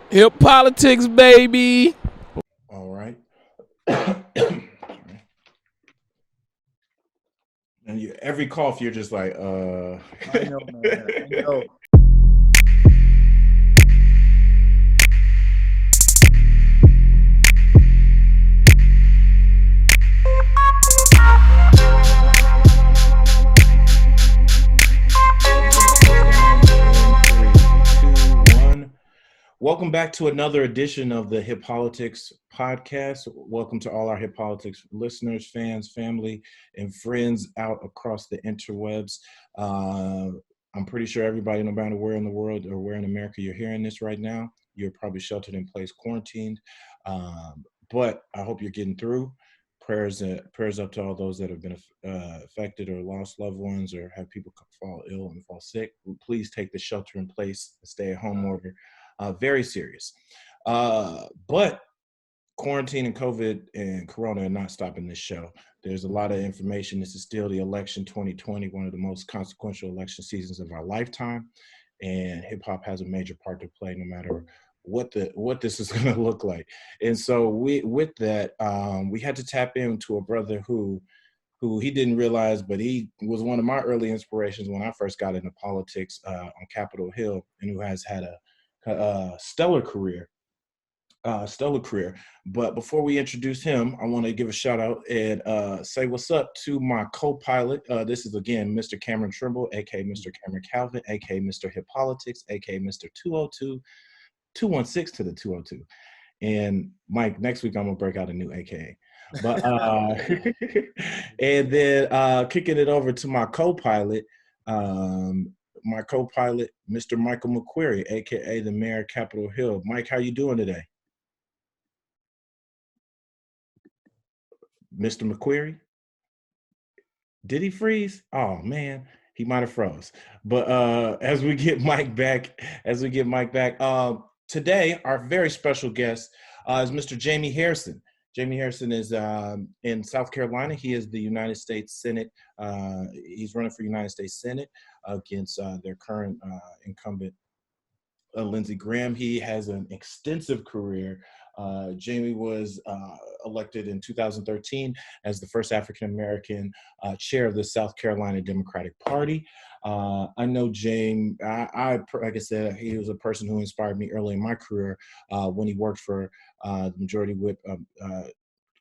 Hip politics, baby. All right. And every cough, you're just like, I know, man. I know. We're gonna count down in three, two, one. Welcome back to another edition of the Hip Politics podcast. Welcome to all our Hip Politics listeners, fans, family, and friends out across the interwebs. Uh, I'm pretty sure everybody, no matter where in the world or where in America you're hearing this right now, you're probably sheltered in place, quarantined. But I hope you're getting through. Prayers up to all those that have been affected or lost loved ones or have people fall ill and fall sick. Please take the shelter in place, stay at home order very serious. But quarantine and COVID and Corona are not stopping this show. There's a lot of information. This is still the election 2020, one of the most consequential election seasons of our lifetime. And hip hop has a major part to play no matter what this is going to look like. And so with that, we had to tap into a brother who he didn't realize, but he was one of my early inspirations when I first got into politics on Capitol Hill, and who has had a stellar career. Stellar career. But before we introduce him, I want to give a shout out and say what's up to my co-pilot. This is again Mr. Cameron Trimble, aka Mr. Cameron Calvin, aka Mr. Hip Politics, aka Mr. 202, 216 to the 202. And Mike, next week I'm gonna break out a new AKA. But and then kicking it over to my co-pilot, Mr. Michael McQuarrie, aka the Mayor of Capitol Hill. Mike, how you doing today? Mr. McQuarrie? Did he freeze? Oh man, he might have froze. But as we get Mike back, today our very special guest is Mr. Jaime Harrison. Jaime Harrison is in South Carolina. He is the United States Senate. He's running for United States Senate against their current incumbent Lindsey Graham. He has an extensive career. Jaime was elected in 2013 as the first African American chair of the South Carolina Democratic Party. I know James. Like I said, he was a person who inspired me early in my career when he worked for the Majority Whip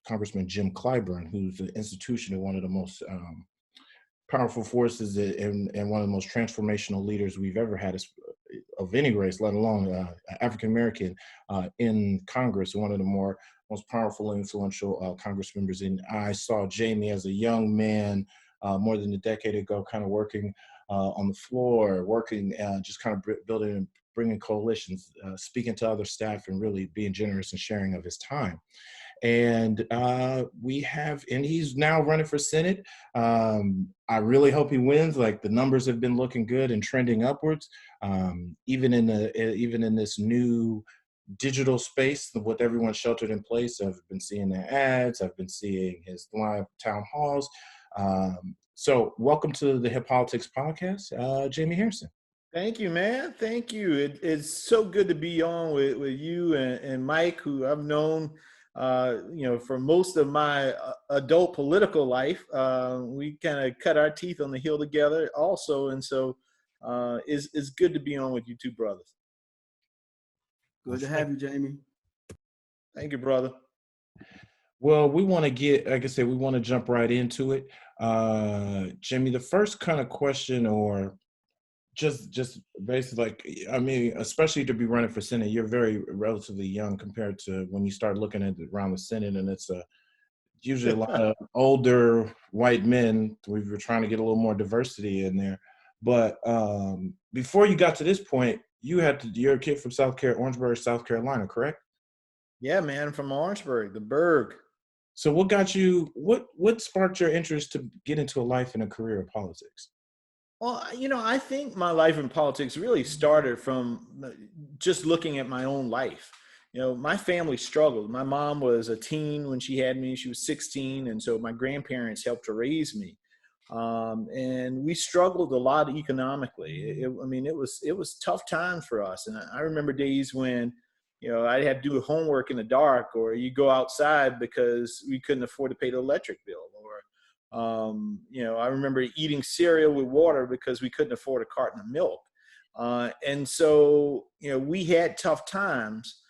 Congressman Jim Clyburn, who's an institution of one of the most powerful forces and one of the most transformational leaders we've ever had of any race, let alone African American in Congress, one of the most powerful and influential Congress members. And I saw Jaime as a young man more than a decade ago, kind of working on the floor, working just kind of building and bringing coalitions, speaking to other staff, and really being generous and sharing of his time. And and he's now running for Senate. I really hope he wins. Like, the numbers have been looking good and trending upwards. Even in this new digital space with everyone sheltered in place, I've been seeing their ads. I've been seeing his live town halls. So welcome to the Hip Politics podcast, Jaime Harrison. Thank you, man. Thank you. It's so good to be on with you and Mike, who I've known, for most of my adult political life. We kind of cut our teeth on the hill together also. And so it's good to be on with you two brothers. Good to have you, Jaime. Thank you, brother. Well, we want to get, like I said, we want to jump right into it. Jaime, the first kind of question, or just basically, like, I mean, especially to be running for Senate, you're very relatively young compared to when you start looking at around the Senate, and it's usually a lot of older white men. We were trying to get a little more diversity in there. But before you got to this point, you're a kid from Orangeburg, South Carolina, correct? Yeah, man, from Orangeburg, the Berg. So what sparked your interest to get into a life and a career of politics? Well, I think my life in politics really started from just looking at my own life. My family struggled. My mom was a teen when she had me. She was 16. And so my grandparents helped to raise me. And we struggled a lot economically. It was tough times for us. And I remember days when I'd have to do homework in the dark, or you go outside because we couldn't afford to pay the electric bill, or I remember eating cereal with water because we couldn't afford a carton of milk. And so, we had tough times,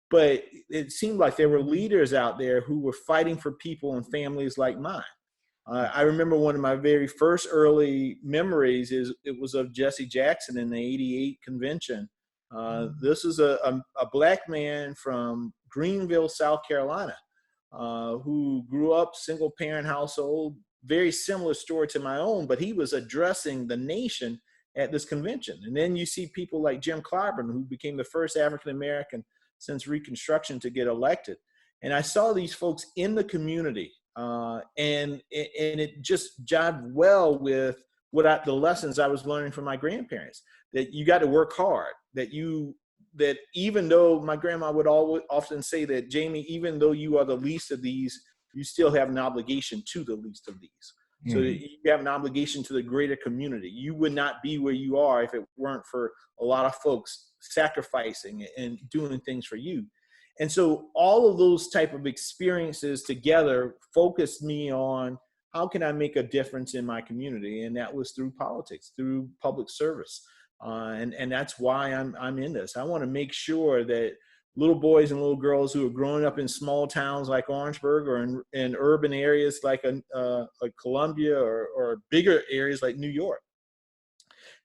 but it seemed like there were leaders out there who were fighting for people and families like mine. I remember one of my very first early memories it was of Jesse Jackson in the '88 convention. This is a black man from Greenville, South Carolina, who grew up single parent household, very similar story to my own, but he was addressing the nation at this convention. And then you see people like Jim Clyburn, who became the first African-American since Reconstruction to get elected. And I saw these folks in the community, and it just jived well with the lessons I was learning from my grandparents, that you got to work hard, that even though my grandma would often say that, Jamie, even though you are the least of these, you still have an obligation to the least of these. So you have an obligation to the greater community. You would not be where you are if it weren't for a lot of folks sacrificing and doing things for you. And so all of those type of experiences together focused me on how can I make a difference in my community? And that was through politics, through public service. And that's why I'm in this. I want to make sure that little boys and little girls who are growing up in small towns like Orangeburg, or in urban areas like Columbia, or bigger areas like New York,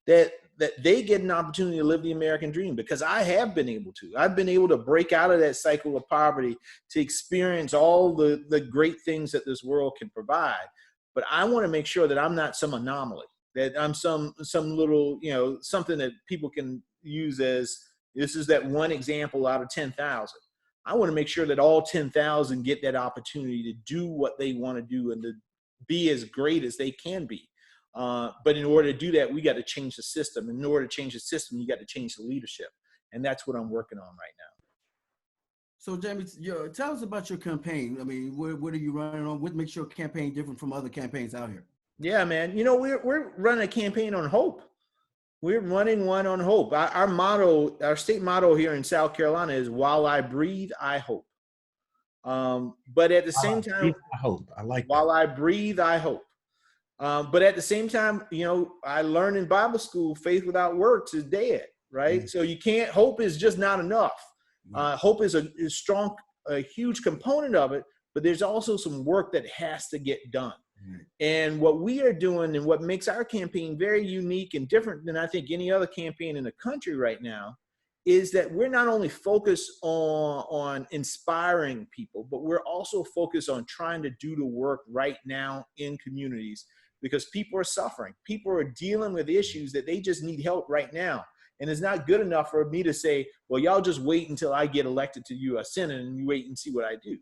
that they get an opportunity to live the American dream, because I have been able to. I've been able to break out of that cycle of poverty to experience all the great things that this world can provide. But I want to make sure that I'm not some anomaly, that I'm some little, something that people can use as, this is that one example out of 10,000. I want to make sure that all 10,000 get that opportunity to do what they want to do and to be as great as they can be. But in order to do that, we got to change the system. In order to change the system, you got to change the leadership. And that's what I'm working on right now. So, Jamie, tell us about your campaign. I mean, what are you running on? What makes your campaign different from other campaigns out here? Yeah, man. We're running a campaign on hope. We're running one on hope. Our motto, our state motto here in South Carolina is, "While I breathe, I hope." But at the same time, I hope. I like while that. I breathe, I hope. But at the same time, I learned in Bible school, faith without works is dead, right? Mm-hmm. So you can't, hope is just not enough. Hope is a huge component of it, but there's also some work that has to get done. Mm-hmm. And what we are doing, and what makes our campaign very unique and different than I think any other campaign in the country right now, is that we're not only focused on inspiring people, but we're also focused on trying to do the work right now in communities, because people are suffering. People are dealing with issues that they just need help right now. And it's not good enough for me to say, well, y'all just wait until I get elected to U.S. Senate and you wait and see what I do.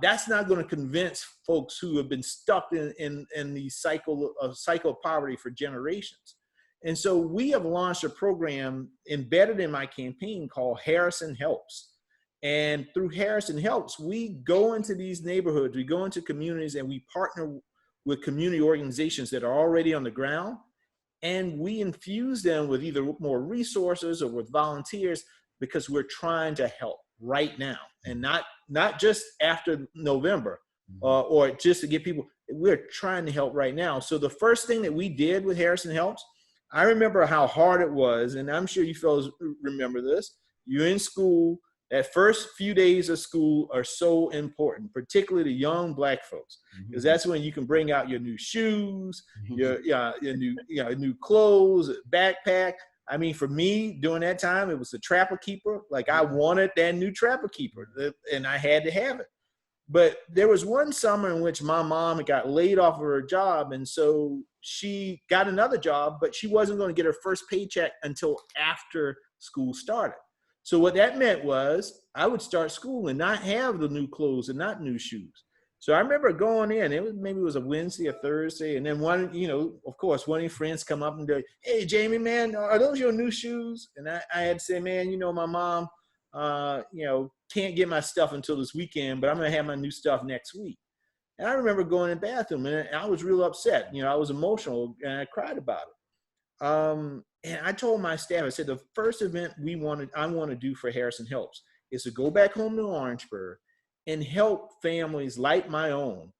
That's not going to convince folks who have been stuck in the cycle of poverty for generations. And so we have launched a program embedded in my campaign called Harrison Helps. And through Harrison Helps, we go into these neighborhoods, we go into communities, and we partner with community organizations that are already on the ground. And we infuse them with either more resources or with volunteers, because we're trying to help right now, and not just after November or just to get people. We're trying to help right now. So the first thing that we did with Harrison Helps, I remember how hard it was, and I'm sure you fellows remember this. You're in school. That first few days of school are so important, particularly to young Black folks, because that's when you can bring out your new shoes, your new clothes, backpack. I mean, for me, during that time, it was the Trapper Keeper. Like, I wanted that new Trapper Keeper, and I had to have it. But there was one summer in which my mom got laid off of her job, and so she got another job, but she wasn't going to get her first paycheck until after school started. So what that meant was I would start school and not have the new clothes and not new shoes. So I remember going in, maybe it was a Wednesday or Thursday, and then one of your friends come up and go, "Hey, Jamie, man, are those your new shoes?" And I had to say, man, my mom, can't get my stuff until this weekend, but I'm going to have my new stuff next week. And I remember going in the bathroom, and I was real upset. I was emotional, and I cried about it. And I told my staff, I said, the first event I want to do for Harrison Helps is to go back home to Orangeburg and help families like my own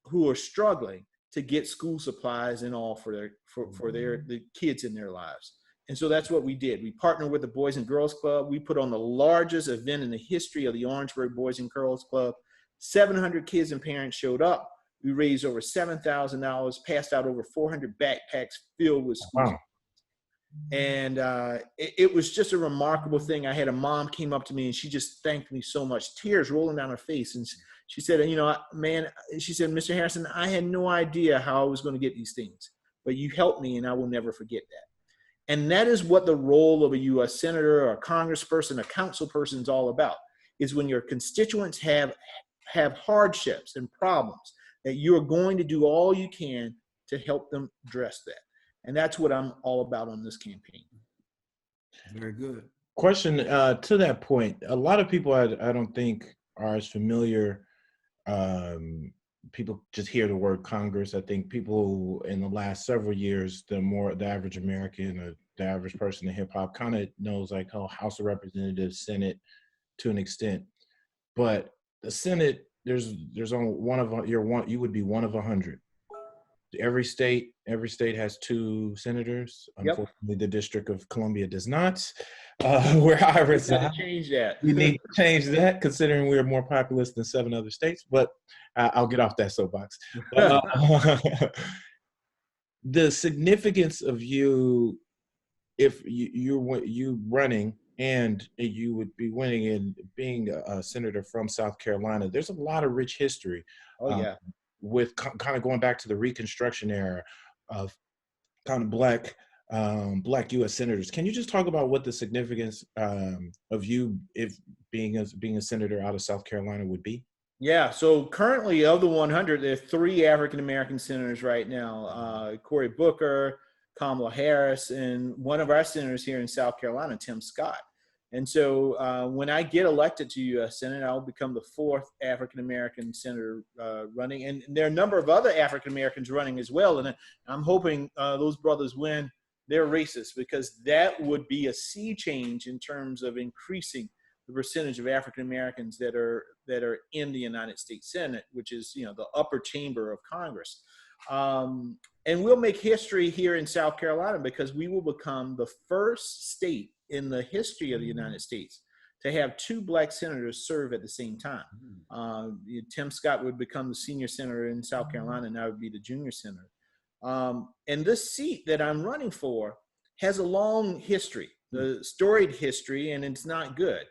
who are struggling to get school supplies and all for the kids in their lives. And so that's what we did. We partnered with the Boys and Girls Club. We put on the largest event in the history of the Orangeburg Boys and Girls Club. 700 kids and parents showed up. We raised over $7,000, passed out over 400 backpacks filled with school supplies. And it was just a remarkable thing. I had a mom came up to me and she just thanked me so much, tears rolling down her face. And she said, man, she said, Mr. Harrison, I had no idea how I was going to get these things, but you helped me and I will never forget that. And that is what the role of a U.S. senator or a congressperson, a council person is all about, is when your constituents have hardships and problems, that you're going to do all you can to help them address that. And that's what I'm all about on this campaign. Very good. Question to that point. A lot of people I don't think are as familiar. People just hear the word Congress. I think people in the last several years, the average American or the average person in hip hop kind of knows like, oh, House of Representatives, Senate to an extent. But the Senate, there's only you would be one of 100. Every state has 2 senators. Yep. Unfortunately, the District of Columbia does not. Where I reside, change that. We need to change that, considering we're more populous than 7 other states. But I'll get off that soapbox. The significance of you, if you running and you would be winning and being a senator from South Carolina, there's a lot of rich history. Oh yeah. With kind of going back to the Reconstruction era of kind of black U.S. senators. Can you just talk about what the significance of you being a senator out of South Carolina would be? Yeah, so currently of the 100, there are 3 African-American senators right now, Cory Booker, Kamala Harris, and one of our senators here in South Carolina, Tim Scott. And so when I get elected to U.S. Senate, I'll become the 4th African-American senator running. And there are a number of other African-Americans running as well. And I'm hoping those brothers win their races, because that would be a sea change in terms of increasing the percentage of African-Americans that are in the United States Senate, which is, the upper chamber of Congress. And we'll make history here in South Carolina, because we will become the first state in the history of the United States to have 2 black senators serve at the same time. Tim Scott would become the senior senator in South Carolina, and I would be the junior senator. And this seat that I'm running for has a long history, the storied history, and it's not good.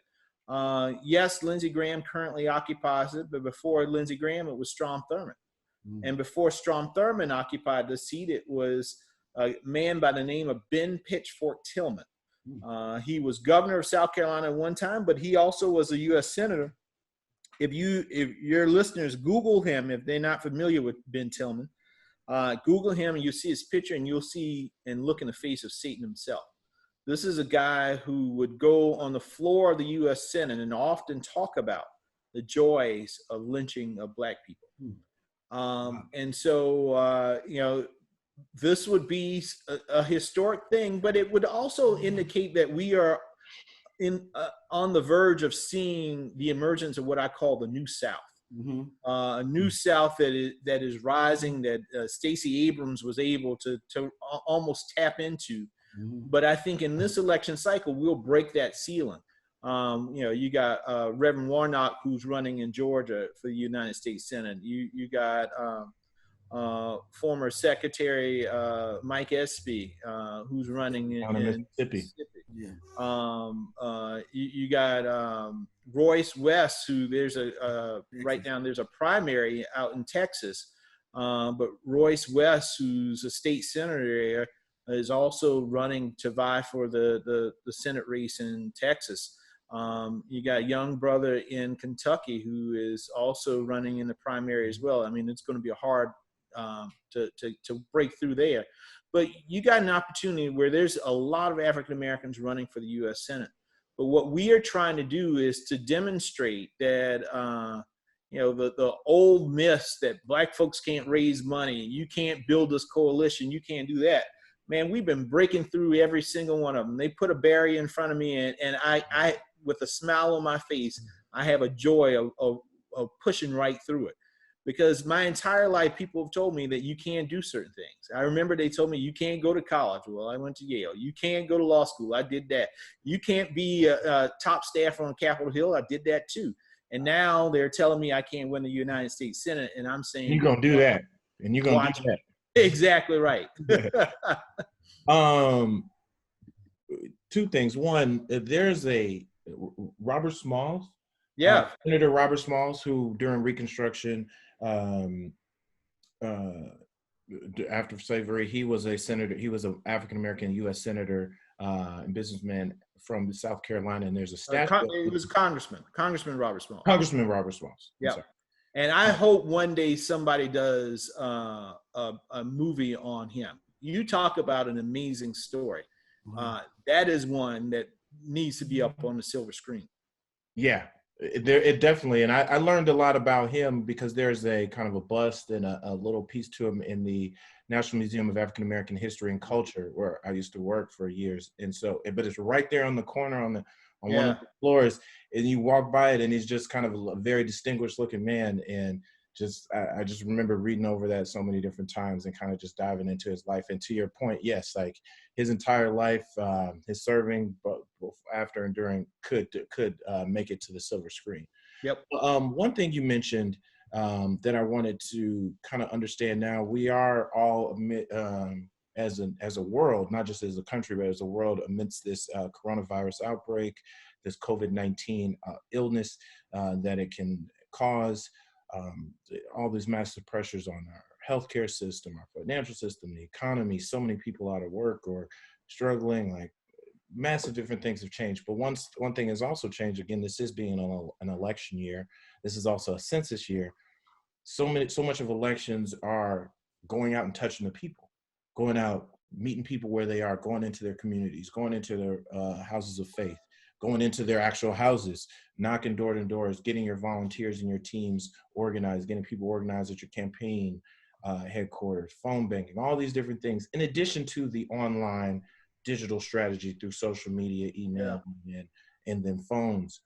Yes, Lindsey Graham currently occupies it, but before Lindsey Graham, it was Strom Thurmond. And before Strom Thurmond occupied the seat, it was a man by the name of Ben Pitchfork Tillman. He was governor of South Carolina at one time, but he also was a U.S. senator. If your listeners Google him, if they're not familiar with Ben Tillman, Google him and you'll see his picture, and you'll see and look in the face of Satan himself. This is a guy who would go on the floor of the U.S. Senate and often talk about the joys of lynching of black people. And so, this would be a historic thing, but it would also indicate that we are on the verge of seeing the emergence of what I call the New South. A New South that is rising, that Stacey Abrams was able to almost tap into. But I think in this election cycle, we'll break that ceiling. You got Reverend Warnock, who's running in Georgia for the United States Senate. You got former Secretary Mike Espy, who's running in Mississippi. Yeah. You got Royce West, who there's a primary out in Texas. But Royce West, who's a state senator, is also running to vie for the Senate race in Texas. You got a young brother in Kentucky who is also running in the primary as well. I mean, it's going to be hard to break through there. But you got an opportunity where there's a lot of African Americans running for the U.S. Senate. But what we are trying to do is to demonstrate that, the old myths that black folks can't raise money, you can't build this coalition, you can't do that. man, we've been breaking through every single one of them. They put a barrier in front of me, and I with a smile on my face, I have a joy of pushing right through it. Because my entire life, people have told me that you can't do certain things. I remember they told me you can't go to college. Well, I went to Yale. You can't go to law school. I did that. You can't be a top staffer on Capitol Hill. I did that too. And now they're telling me I can't win the United States Senate. And I'm saying, you're going to do that. And you're going to do that. Exactly right. Two things. One, there's a Robert Smalls. Yeah. Senator Robert Smalls, who during Reconstruction, after slavery, he was a senator. He was an African-American U.S. senator and businessman from South Carolina. And there's a statue. It was Congressman Robert Smalls. Congressman Robert Smalls. Yeah. And I hope one day somebody does a movie on him. You talk about an amazing story. That is one that needs to be up on the silver screen. Yeah. It definitely, and I learned a lot about him because there's a kind of a bust and a little piece to him in the National Museum of African American History and Culture, where I used to work for years. And so, but it's right there on the corner on one of the floors, and you walk by it, and he's just kind of a very distinguished looking man. And I just remember reading over that so many different times and kind of just diving into his life. And to your point, yes, like his entire life, his serving, both after and during, could make it to the silver screen. Yep. One thing you mentioned that I wanted to kind of understand now, we are all as a world, not just as a country, but as a world amidst this coronavirus outbreak, this COVID-19 illness that it can cause. All these massive pressures on our healthcare system, our financial system, the economy, so many people out of work or struggling, like massive different things have changed. But one thing has also changed. Again, this is being an election year. This is also a census year. So much of elections are going out and touching the people, going out, meeting people where they are, going into their communities, going into their houses of faith, going into their actual houses, knocking door to doors, getting your volunteers and your teams organized, getting people organized at your campaign headquarters, phone banking, all these different things, in addition to the online digital strategy through social media, email, and then phones.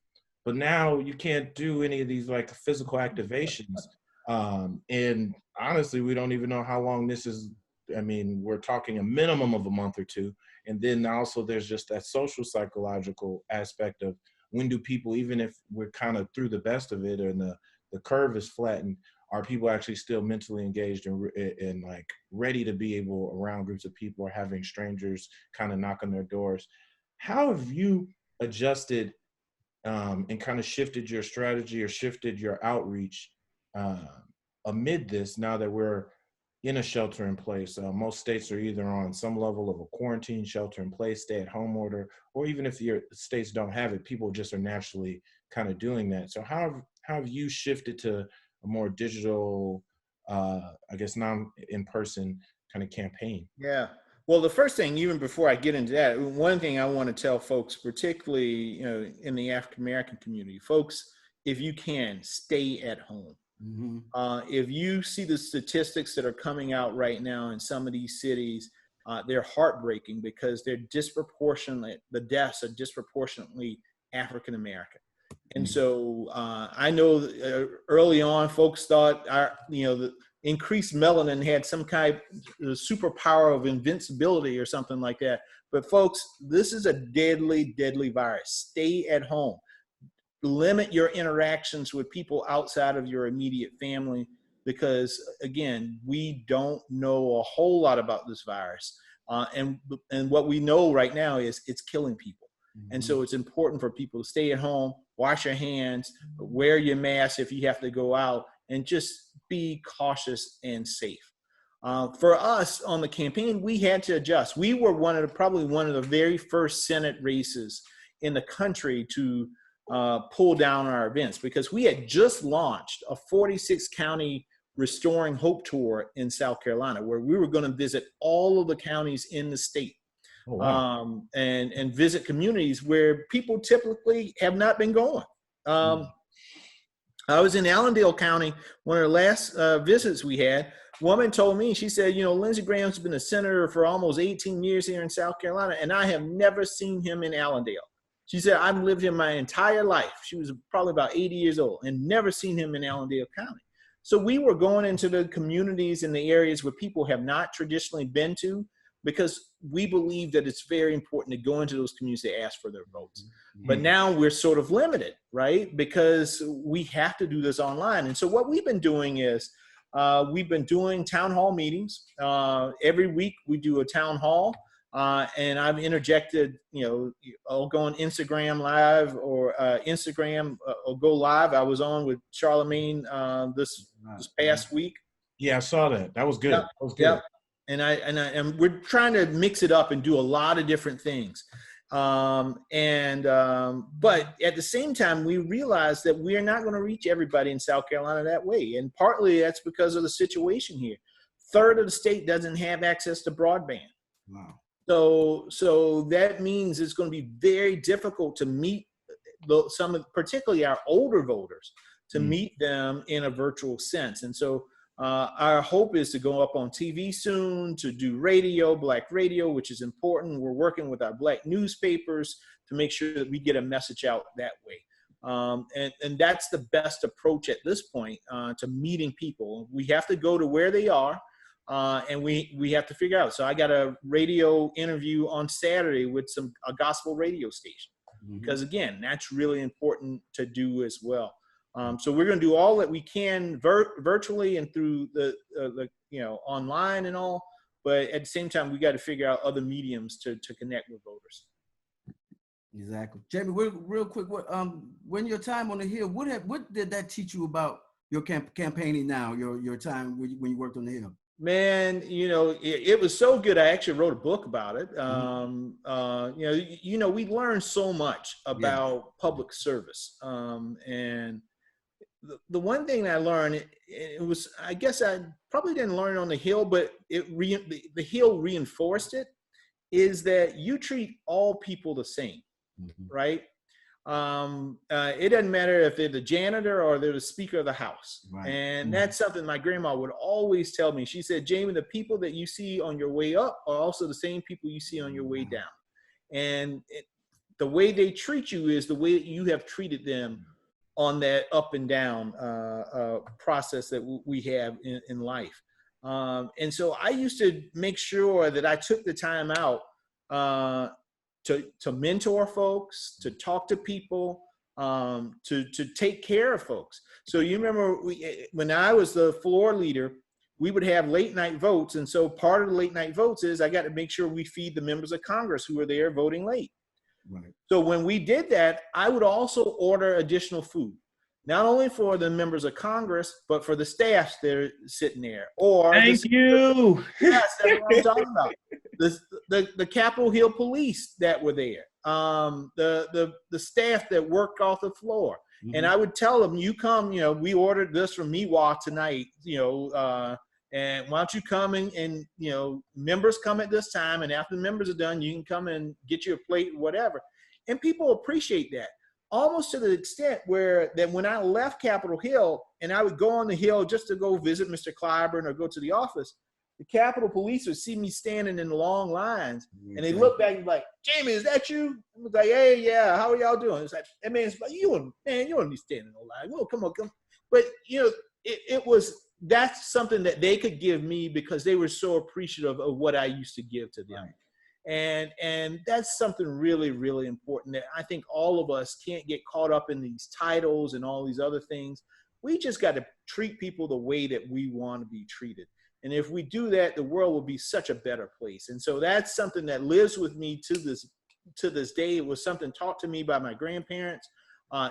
But now you can't do any of these like physical activations. And honestly, we don't even know how long this is. I mean, we're talking a minimum of a month or two. And then also there's just that social psychological aspect of when do people, even if we're kind of through the best of it and the curve is flattened, are people actually still mentally engaged and like ready to be able around groups of people or having strangers kind of knock on their doors? How have you adjusted and kind of shifted your strategy or shifted your outreach amid this now that we're in a shelter in place? Most states are either on some level of a quarantine, shelter in place, stay at home order, or even if your states don't have it, people just are naturally kind of doing that. So how have you shifted to a more digital, I guess, non-in-person kind of campaign? Yeah. Well, the first thing, even before I get into that, one thing I want to tell folks, particularly, in the African-American community, folks, if you can, stay at home. Mm-hmm. If you see the statistics that are coming out right now in some of these cities, they're heartbreaking because the deaths are disproportionately African American. And so I know early on, folks thought the increased melanin had some kind of superpower of invincibility or something like that. But folks, this is a deadly, deadly virus. Stay at home. Limit your interactions with people outside of your immediate family because, again, we don't know a whole lot about this virus. And what we know right now is it's killing people. Mm-hmm. And so it's important for people to stay at home, wash your hands, wear your mask if you have to go out, and just be cautious and safe. For us on the campaign, we had to adjust. We were probably one of the very first Senate races in the country to pull down our events because we had just launched a 46 county Restoring Hope tour in South Carolina, where we were going to visit all of the counties in the state. Oh, wow. And visit communities where people typically have not been going. I was in Allendale County, one of the last visits we had. woman told me, she said, Lindsey Graham's been a senator for almost 18 years here in South Carolina, and I have never seen him in Allendale. She said, I've lived here my entire life. She was probably about 80 years old and never seen him in Allendale County. So we were going into the communities and the areas where people have not traditionally been to, because we believe that it's very important to go into those communities to ask for their votes. Mm-hmm. But now we're sort of limited, right? Because we have to do this online. And so what we've been doing is we've been doing town hall meetings. Every week we do a town hall. And I've interjected, I'll go on Instagram Live or Instagram or go live. I was on with Charlemagne this past week. Yeah, I saw that. That was good. Yep. That was good. Yep. And we're trying to mix it up and do a lot of different things. But at the same time, we realize that we are not going to reach everybody in South Carolina that way. And partly that's because of the situation here. A third of the state doesn't have access to broadband. Wow. So that means it's going to be very difficult to meet particularly our older voters, to meet them in a virtual sense. And so our hope is to go up on TV soon, to do radio, Black radio, which is important. We're working with our Black newspapers to make sure that we get a message out that way. And that's the best approach at this point to meeting people. We have to go to where they are. And we have to figure out. So I got a radio interview on Saturday with a gospel radio station, because again, that's really important to do as well. So we're going to do all that we can virtually and through the online and all, but at the same time, we got to figure out other mediums to connect with voters. Exactly. Jamie, real quick, when your time on the Hill, what did that teach you about your campaigning now, your time when you worked on the Hill? Man, it was so good. I actually wrote a book about it. We learned so much about public service. And the one thing I learned, it was, I guess I probably didn't learn on the Hill, but the Hill reinforced it, is that you treat all people the same, right? It doesn't matter if they're the janitor or they're the Speaker of the House. Right. And that's something my grandma would always tell me. She said, Jamie, the people that you see on your way up are also the same people you see on your way down. And the way they treat you is the way that you have treated them on that up and down process that we have in life. And so I used to make sure that I took the time out to mentor folks, to talk to people, to take care of folks. So you remember when I was the floor leader, we would have late night votes. And so part of the late night votes is I got to make sure we feed the members of Congress who are there voting late. Right. So when we did that, I would also order additional food, not only for the members of Congress, but for the staffs that are sitting there. Or thank you. Yes, that's what I'm talking about. The Capitol Hill police that were there, the staff that worked off the floor. And I would tell them, you come, we ordered this from Miwa tonight, and why don't you come and members come at this time, and after the members are done, you can come and get you a plate, whatever. And people appreciate that, almost to the extent that when I left Capitol Hill and I would go on the Hill just to go visit Mr. Clyburn or go to the office, the Capitol Police would see me standing in long lines, and they look back and be like, Jamie, is that you? I was like, hey, yeah, how are y'all doing? It's like, hey, man, it's like, you wouldn't be standing in no line. Well, come on. But, that's something that they could give me because they were so appreciative of what I used to give to them. Right. And that's something really, really important that I think all of us can't get caught up in these titles and all these other things. We just got to treat people the way that we want to be treated. And if we do that, the world will be such a better place. And so that's something that lives with me to this day. It was something taught to me by my grandparents,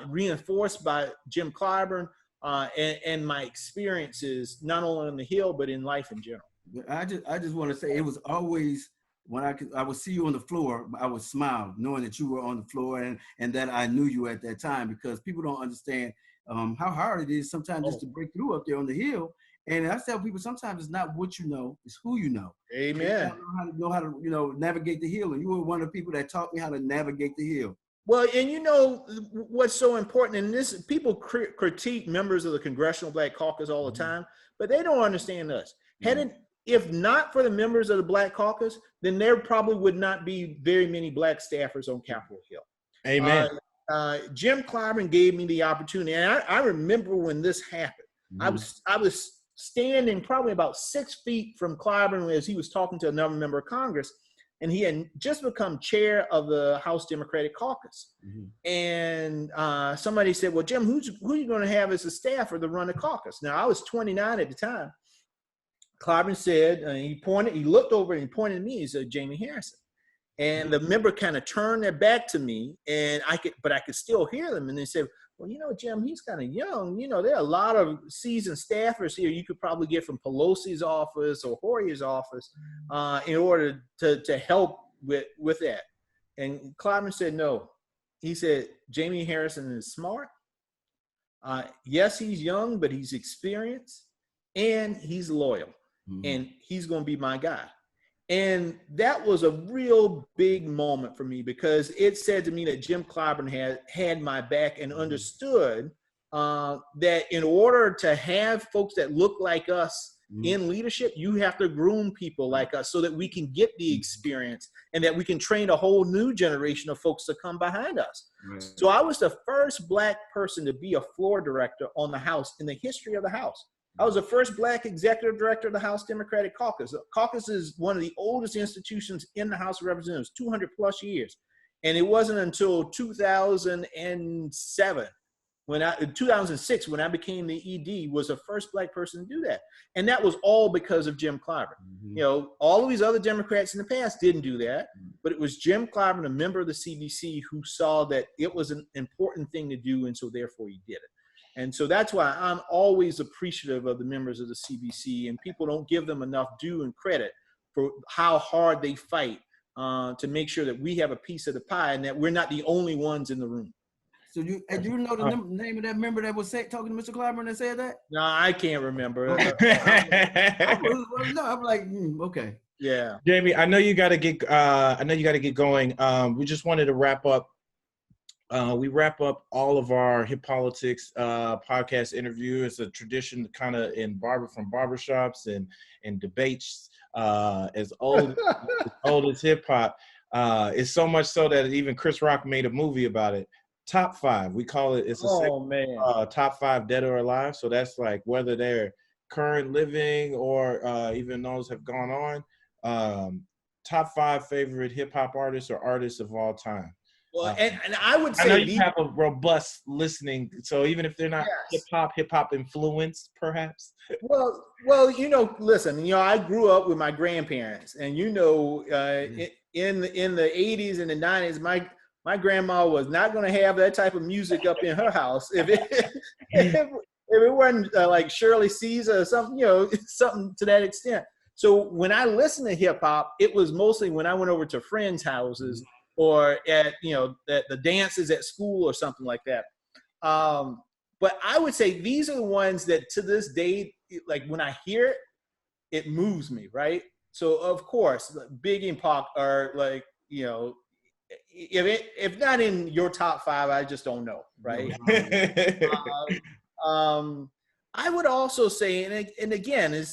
reinforced by Jim Clyburn, and my experiences, not only on the Hill, but in life in general. I just want to say, it was always, when I would see you on the floor, I would smile knowing that you were on the floor and that I knew you at that time, because people don't understand how hard it is sometimes just to break through up there on the Hill. And I tell people, sometimes it's not what you know, it's who you know. Amen. You know how to navigate the Hill. And you were one of the people that taught me how to navigate the Hill. Well, and what's so important, and this, people critique members of the Congressional Black Caucus all the time, but they don't understand us. If not for the members of the Black Caucus, then there probably would not be very many Black staffers on Capitol Hill. Amen. Jim Clyburn gave me the opportunity, and I remember when this happened. I was standing probably about 6 feet from Clyburn as he was talking to another member of Congress, and he had just become chair of the House Democratic Caucus. And somebody said, "Well, Jim, who are you going to have as a staffer to run the caucus?" Now, I was 29 at the time. Clyburn said, he looked over and he pointed at me. He said, "Jaime Harrison." And the member kind of turned their back to me, and I could still hear them. And they said, "Well, Jim, he's kind of young. There are a lot of seasoned staffers here you could probably get from Pelosi's office or Hoyer's office in order to help with that." And Clyburn said, "No." He said, "Jaime Harrison is smart. Yes, he's young, but he's experienced, and he's loyal, and he's going to be my guy." And that was a real big moment for me, because it said to me that Jim Clyburn had my back and understood that in order to have folks that look like us in leadership, you have to groom people like us so that we can get the experience and that we can train a whole new generation of folks to come behind us. Right. So I was the first Black person to be a floor director on the House in the history of the House. I was the first Black executive director of the House Democratic Caucus. The caucus is one of the oldest institutions in the House of Representatives, 200 plus years. And it wasn't until 2006 when I became the ED was the first Black person to do that. And that was all because of Jim Clyburn. All of these other Democrats in the past didn't do that, but it was Jim Clyburn, a member of the CBC, who saw that it was an important thing to do, and so therefore he did it. And so that's why I'm always appreciative of the members of the CBC, and people don't give them enough due and credit for how hard they fight to make sure that we have a piece of the pie and that we're not the only ones in the room. So do you know the name of that member that was talking to Mr. Clyburn that said that? No, I can't remember. I'm like, okay. Yeah. Jamie, I know you got to get going. We just wanted to wrap up. We wrap up all of our Hip Politics podcast interview. It's a tradition kind of from barbershops and debates as old as hip hop. It's so much so that even Chris Rock made a movie about it. Top 5, we call it. It's a top 5 dead or alive. So that's like whether they're current living or even those have gone on. Top 5 favorite hip hop artists or artists of all time. Well, and I would say I know you have a robust listening, so even if they're not hip hop influenced, perhaps. Well, listen, I grew up with my grandparents, and in the 80s and the 90s, my grandma was not going to have that type of music up in her house if it wasn't like Shirley Caesar or something, something to that extent. So when I listened to hip hop, it was mostly when I went over to friends' houses or at the dances at school or something like that. But I would say these are the ones that to this day, like when I hear it, it moves me, right? So of course, Biggie and Pac are like, if not in your top 5, I just don't know, right? I would also say, and again,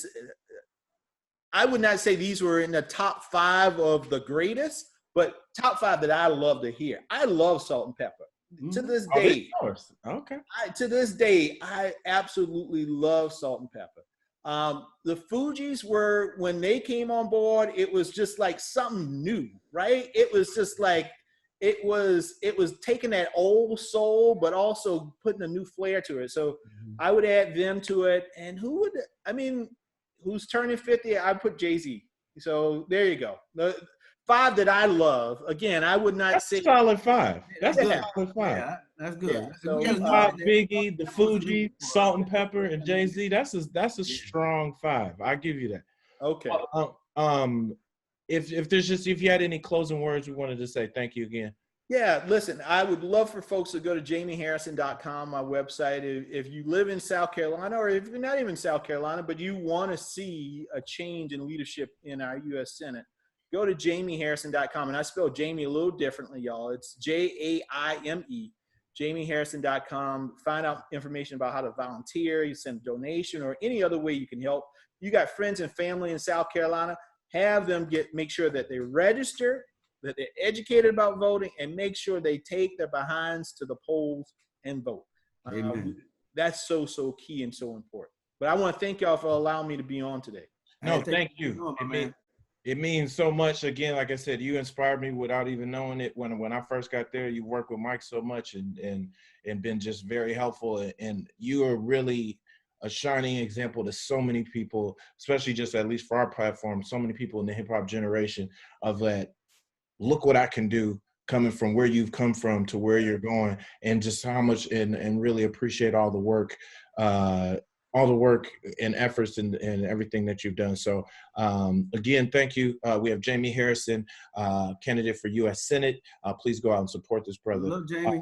I would not say these were in the top 5 of the greatest, but top 5 that I love to hear. I love Salt and Pepper. To this day, okay. To this day, I absolutely love Salt and Pepper. The Fugees were, when they came on board, it was just like something new, right? It was just like, it was taking that old soul, but also putting a new flair to it. So I would add them to it. And who's turning 50? I put Jay-Z. So there you go. The 5 that I love. Again, I would not say solid 5. That's a solid 5. Yeah, that's good. Yeah. So, Biggie, the Fugees, Salt and Pepper, and Jay-Z. That's a strong 5. I give you that. Okay. If you had any closing words, we wanted to say thank you again. Yeah, listen, I would love for folks to go to JaimeHarrison.com, my website. If you live in South Carolina, or if you're not even in South Carolina, but you want to see a change in leadership in our U.S. Senate, go to JaimeHarrison.com. And I spell Jaime a little differently, y'all. It's Jaime, JamieHarrison.com. Find out information about how to volunteer. You send a donation or any other way you can help. You got friends and family in South Carolina. Have them make sure that they register, that they're educated about voting, and make sure they take their behinds to the polls and vote. That's so key and so important. But I want to thank y'all for allowing me to be on today. No, thank you. It means so much. Again, like I said, you inspired me without even knowing it. When I first got there, you worked with Mike so much and been just very helpful. And you are really a shining example to so many people, especially just at least for our platform, so many people in the hip hop generation of that. Look what I can do, coming from where you've come from to where you're going, and just how much and really appreciate all the work and efforts and everything that you've done. So again, thank you. We have Jaime Harrison, candidate for U.S. Senate. Please go out and support this brother. Hello, Jamie.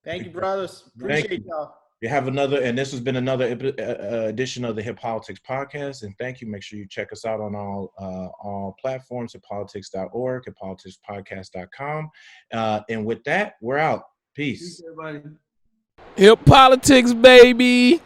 Thank you, brothers. Appreciate y'all. We have another, and this has been another edition of the Hip Politics Podcast. And thank you. Make sure you check us out on all platforms, hippolitics.org, hippoliticspodcast.com. And with that, we're out. Peace. Peace, everybody. Hip politics, baby.